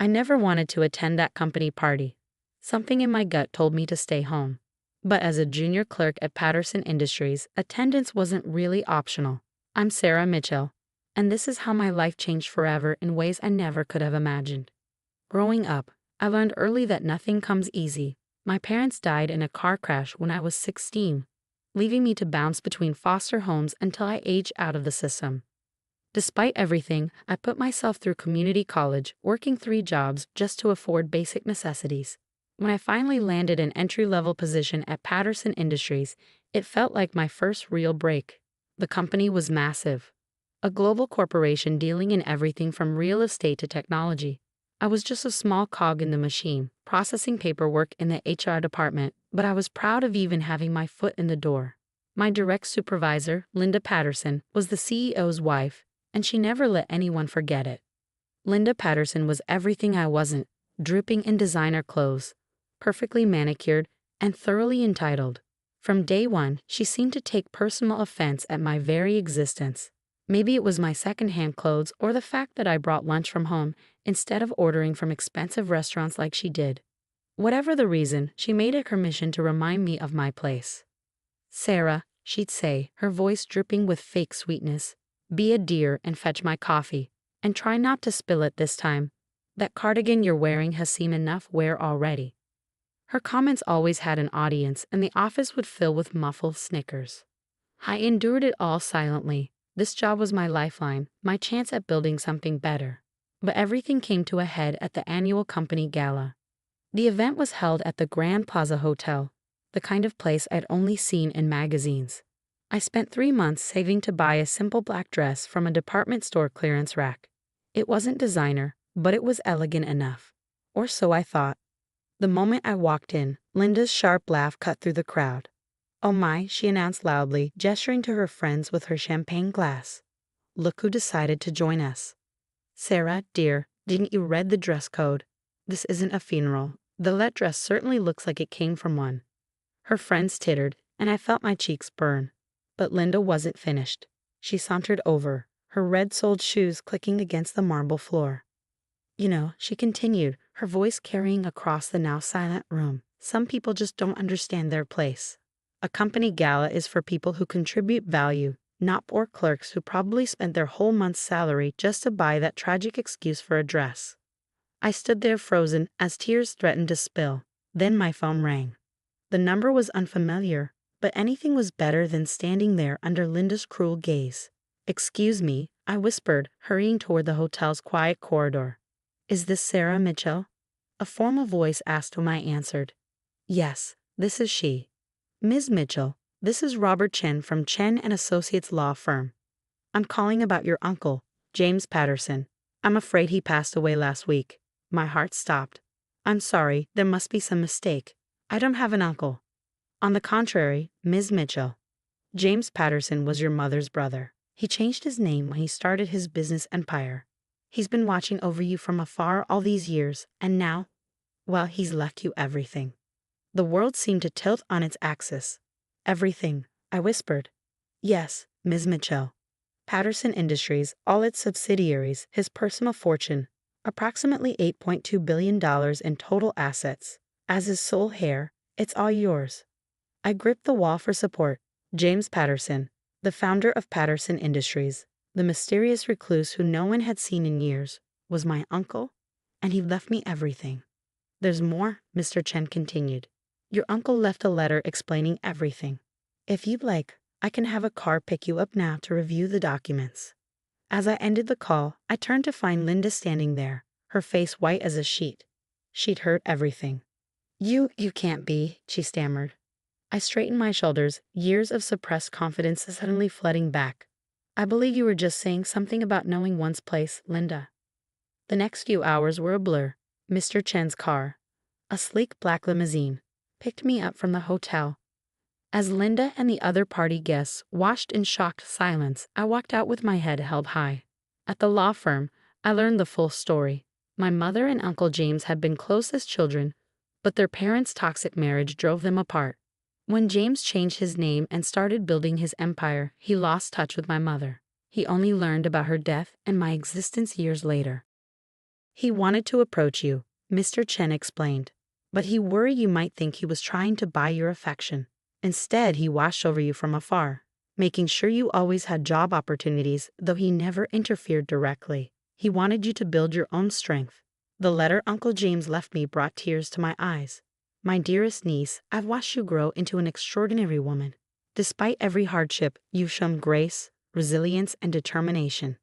I never wanted to attend that company party. Something in my gut told me to stay home. But as a junior clerk at Patterson Industries, attendance wasn't really optional. I'm Sarah Mitchell, and this is how my life changed forever in ways I never could have imagined. Growing up, I learned early that nothing comes easy. My parents died in a car crash when I was 16, leaving me to bounce between foster homes until I aged out of the system. Despite everything, I put myself through community college, working 3 jobs just to afford basic necessities. When I finally landed an entry-level position at Patterson Industries, it felt like my first real break. The company was massive, a global corporation dealing in everything from real estate to technology. I was just a small cog in the machine, processing paperwork in the HR department, but I was proud of even having my foot in the door. My direct supervisor, Linda Patterson, was the CEO's wife, and she never let anyone forget it. Linda Patterson was everything I wasn't, dripping in designer clothes, perfectly manicured, and thoroughly entitled. From day one, she seemed to take personal offense at my very existence. Maybe it was my secondhand clothes or the fact that I brought lunch from home instead of ordering from expensive restaurants like she did. Whatever the reason, she made it her mission to remind me of my place. "Sarah," she'd say, her voice dripping with fake sweetness, "be a dear and fetch my coffee. And try not to spill it this time. That cardigan you're wearing has seen enough wear already." Her comments always had an audience, and the office would fill with muffled snickers. I endured it all silently. This job was my lifeline, my chance at building something better. But everything came to a head at the annual company gala. The event was held at the Grand Plaza Hotel, the kind of place I'd only seen in magazines. I spent 3 months saving to buy a simple black dress from a department store clearance rack. It wasn't designer, but it was elegant enough. Or so I thought. The moment I walked in, Linda's sharp laugh cut through the crowd. "Oh my," she announced loudly, gesturing to her friends with her champagne glass. "Look who decided to join us. Sarah, dear, didn't you read the dress code? This isn't a funeral. The dress certainly looks like it came from one." Her friends tittered, and I felt my cheeks burn. But Linda wasn't finished. She sauntered over, her red-soled shoes clicking against the marble floor. "You know," she continued, her voice carrying across the now silent room, "some people just don't understand their place. A company gala is for people who contribute value, not poor clerks who probably spent their whole month's salary just to buy that tragic excuse for a dress." I stood there frozen as tears threatened to spill. Then my phone rang. The number was unfamiliar, but anything was better than standing there under Linda's cruel gaze. "Excuse me," I whispered, hurrying toward the hotel's quiet corridor. "Is this Sarah Mitchell?" A formal voice asked whom I answered. "Yes, this is she." "Ms. Mitchell, this is Robert Chen from Chen and Associates Law Firm. I'm calling about your uncle, James Patterson. I'm afraid he passed away last week." My heart stopped. "I'm sorry, there must be some mistake. I don't have an uncle." "On the contrary, Ms. Mitchell. James Patterson was your mother's brother. He changed his name when he started his business empire. He's been watching over you from afar all these years, and now, well, he's left you everything." The world seemed to tilt on its axis. "Everything," I whispered. "Yes, Ms. Mitchell. Patterson Industries, all its subsidiaries, his personal fortune, approximately $8.2 billion in total assets. As his sole heir, it's all yours." I gripped the wall for support. James Patterson, the founder of Patterson Industries, the mysterious recluse who no one had seen in years, was my uncle, and he left me everything. "There's more," Mr. Chen continued. "Your uncle left a letter explaining everything. If you'd like, I can have a car pick you up now to review the documents." As I ended the call, I turned to find Linda standing there, her face white as a sheet. She'd heard everything. You can't be," she stammered. I straightened my shoulders, years of suppressed confidence suddenly flooding back. "I believe you were just saying something about knowing one's place, Linda." The next few hours were a blur. Mr. Chen's car, a sleek black limousine, picked me up from the hotel. As Linda and the other party guests watched in shocked silence, I walked out with my head held high. At the law firm, I learned the full story. My mother and Uncle James had been close as children, but their parents' toxic marriage drove them apart. When James changed his name and started building his empire, he lost touch with my mother. He only learned about her death and my existence years later. He wanted to approach you, Mr. Chen explained. But he worried you might think he was trying to buy your affection. Instead, he watched over you from afar, making sure you always had job opportunities, though he never interfered directly. He wanted you to build your own strength. The letter Uncle James left me brought tears to my eyes. My dearest niece, I've watched you grow into an extraordinary woman. Despite every hardship, you've shown grace, resilience, and determination.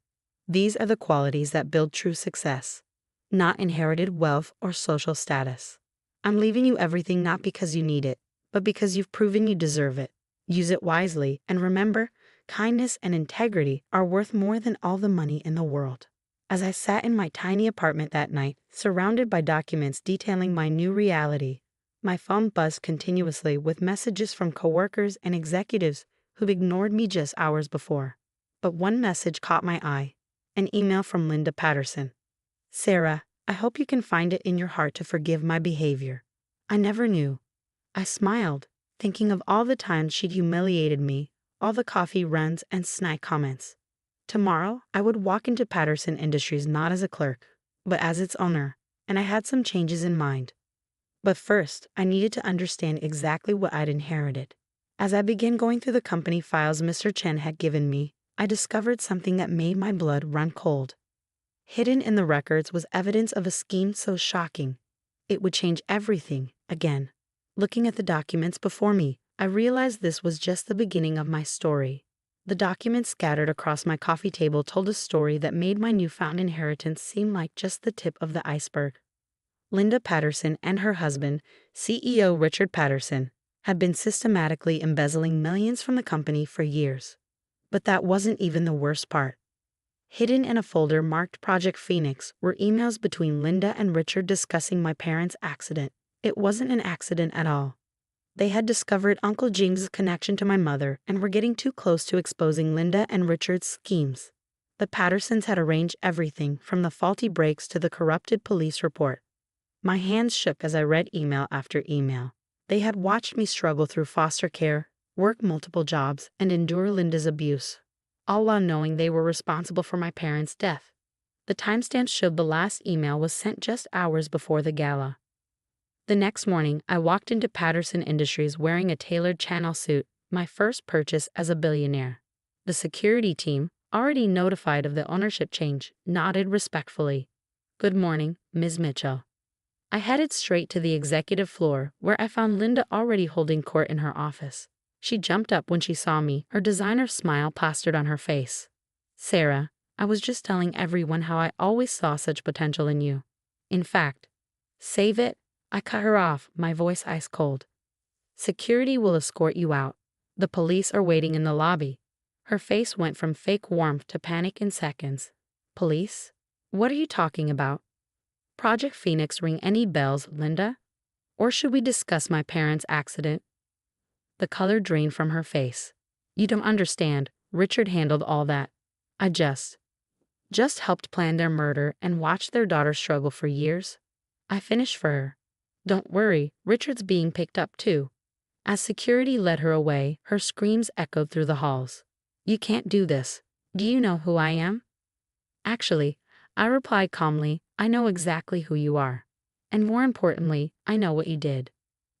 These are the qualities that build true success, not inherited wealth or social status. I'm leaving you everything not because you need it, but because you've proven you deserve it. Use it wisely, and remember, kindness and integrity are worth more than all the money in the world. As I sat in my tiny apartment that night, surrounded by documents detailing my new reality, my phone buzzed continuously with messages from coworkers and executives who've ignored me just hours before. But one message caught my eye, an email from Linda Patterson. Sarah, I hope you can find it in your heart to forgive my behavior. I never knew. I smiled, thinking of all the times she'd humiliated me, all the coffee runs and snide comments. Tomorrow, I would walk into Patterson Industries not as a clerk, but as its owner, and I had some changes in mind. But first, I needed to understand exactly what I'd inherited. As I began going through the company files Mr. Chen had given me, I discovered something that made my blood run cold. Hidden in the records was evidence of a scheme so shocking, it would change everything again. Looking at the documents before me, I realized this was just the beginning of my story. The documents scattered across my coffee table told a story that made my newfound inheritance seem like just the tip of the iceberg. Linda Patterson and her husband, CEO Richard Patterson, had been systematically embezzling millions from the company for years. But that wasn't even the worst part. Hidden in a folder marked Project Phoenix were emails between Linda and Richard discussing my parents' accident. It wasn't an accident at all. They had discovered Uncle James's connection to my mother and were getting too close to exposing Linda and Richard's schemes. The Pattersons had arranged everything from the faulty brakes to the corrupted police report. My hands shook as I read email after email. They had watched me struggle through foster care, work multiple jobs, and endure Linda's abuse, all while knowing they were responsible for my parents' death. The timestamp showed the last email was sent just hours before the gala. The next morning, I walked into Patterson Industries wearing a tailored Chanel suit, my first purchase as a billionaire. The security team, already notified of the ownership change, nodded respectfully. "Good morning, Ms. Mitchell." I headed straight to the executive floor, where I found Linda already holding court in her office. She jumped up when she saw me, her designer smile plastered on her face. "Sarah, I was just telling everyone how I always saw such potential in you. In fact, save it." I cut her off, my voice ice cold. "Security will escort you out. The police are waiting in the lobby." Her face went from fake warmth to panic in seconds. "Police? What are you talking about? Project Phoenix ring any bells, Linda? Or should we discuss my parents' accident?" The color drained from her face. "You don't understand. Richard handled all that. I just helped plan their murder and watched their daughter struggle for years. I finished for her. Don't worry, Richard's being picked up too." As security led her away, her screams echoed through the halls. "You can't do this. Do you know who I am?" "Actually," I replied calmly, "I know exactly who you are. And more importantly, I know what you did."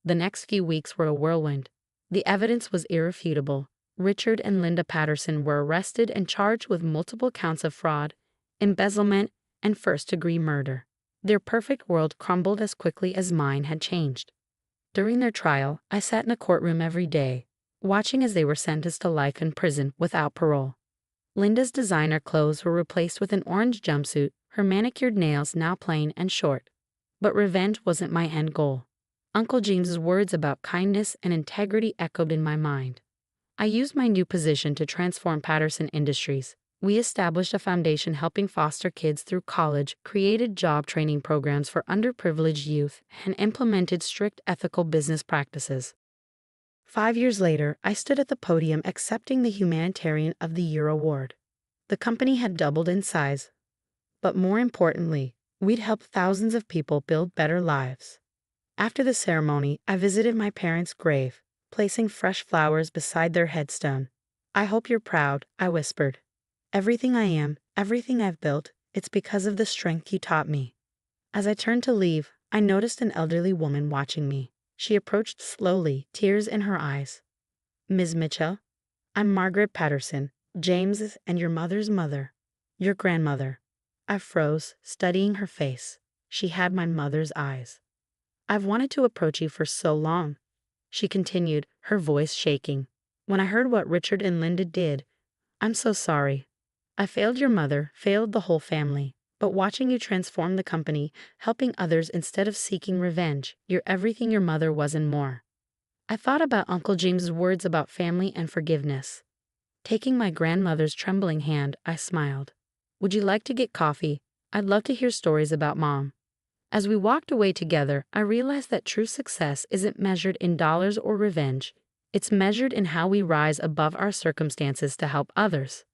The next few weeks were a whirlwind. The evidence was irrefutable. Richard and Linda Patterson were arrested and charged with multiple counts of fraud, embezzlement, and first-degree murder. Their perfect world crumbled as quickly as mine had changed. During their trial, I sat in a courtroom every day, watching as they were sentenced to life in prison without parole. Linda's designer clothes were replaced with an orange jumpsuit, her manicured nails now plain and short. But revenge wasn't my end goal. Uncle James's words about kindness and integrity echoed in my mind. I used my new position to transform Patterson Industries. We established a foundation helping foster kids through college, created job training programs for underprivileged youth, and implemented strict ethical business practices. 5 years later, I stood at the podium accepting the Humanitarian of the Year award. The company had doubled in size, but more importantly, we'd helped thousands of people build better lives. After the ceremony, I visited my parents' grave, placing fresh flowers beside their headstone. "I hope you're proud," I whispered. "Everything I am, everything I've built, it's because of the strength you taught me." As I turned to leave, I noticed an elderly woman watching me. She approached slowly, tears in her eyes. Ms. Mitchell, I'm Margaret Patterson, James's and your mother's mother. Your grandmother. I froze, studying her face. She had my mother's eyes. I've wanted to approach you for so long, she continued, her voice shaking. When I heard what Richard and Linda did, I'm so sorry. I failed your mother, failed the whole family. But watching you transform the company, helping others instead of seeking revenge, you're everything your mother was and more. I thought about Uncle James's words about family and forgiveness. Taking my grandmother's trembling hand, I smiled. Would you like to get coffee? I'd love to hear stories about Mom. As we walked away together, I realized that true success isn't measured in dollars or revenge. It's measured in how we rise above our circumstances to help others.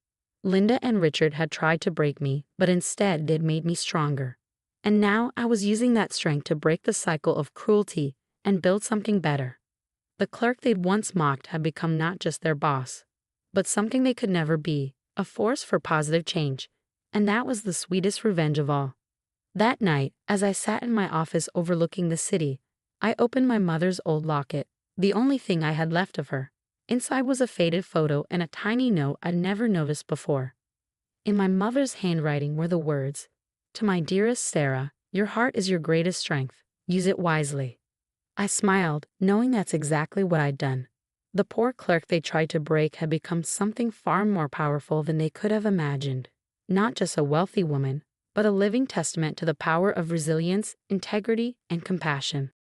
Linda and Richard had tried to break me, but instead they'd made me stronger. And now I was using that strength to break the cycle of cruelty and build something better. The clerk they'd once mocked had become not just their boss, but something they could never be, a force for positive change. And that was the sweetest revenge of all. That night, as I sat in my office overlooking the city, I opened my mother's old locket, the only thing I had left of her. Inside was a faded photo and a tiny note I'd never noticed before. In my mother's handwriting were the words, "To my dearest Sarah, your heart is your greatest strength. Use it wisely." I smiled, knowing that's exactly what I'd done. The poor clerk they tried to break had become something far more powerful than they could have imagined. Not just a wealthy woman, but a living testament to the power of resilience, integrity, and compassion.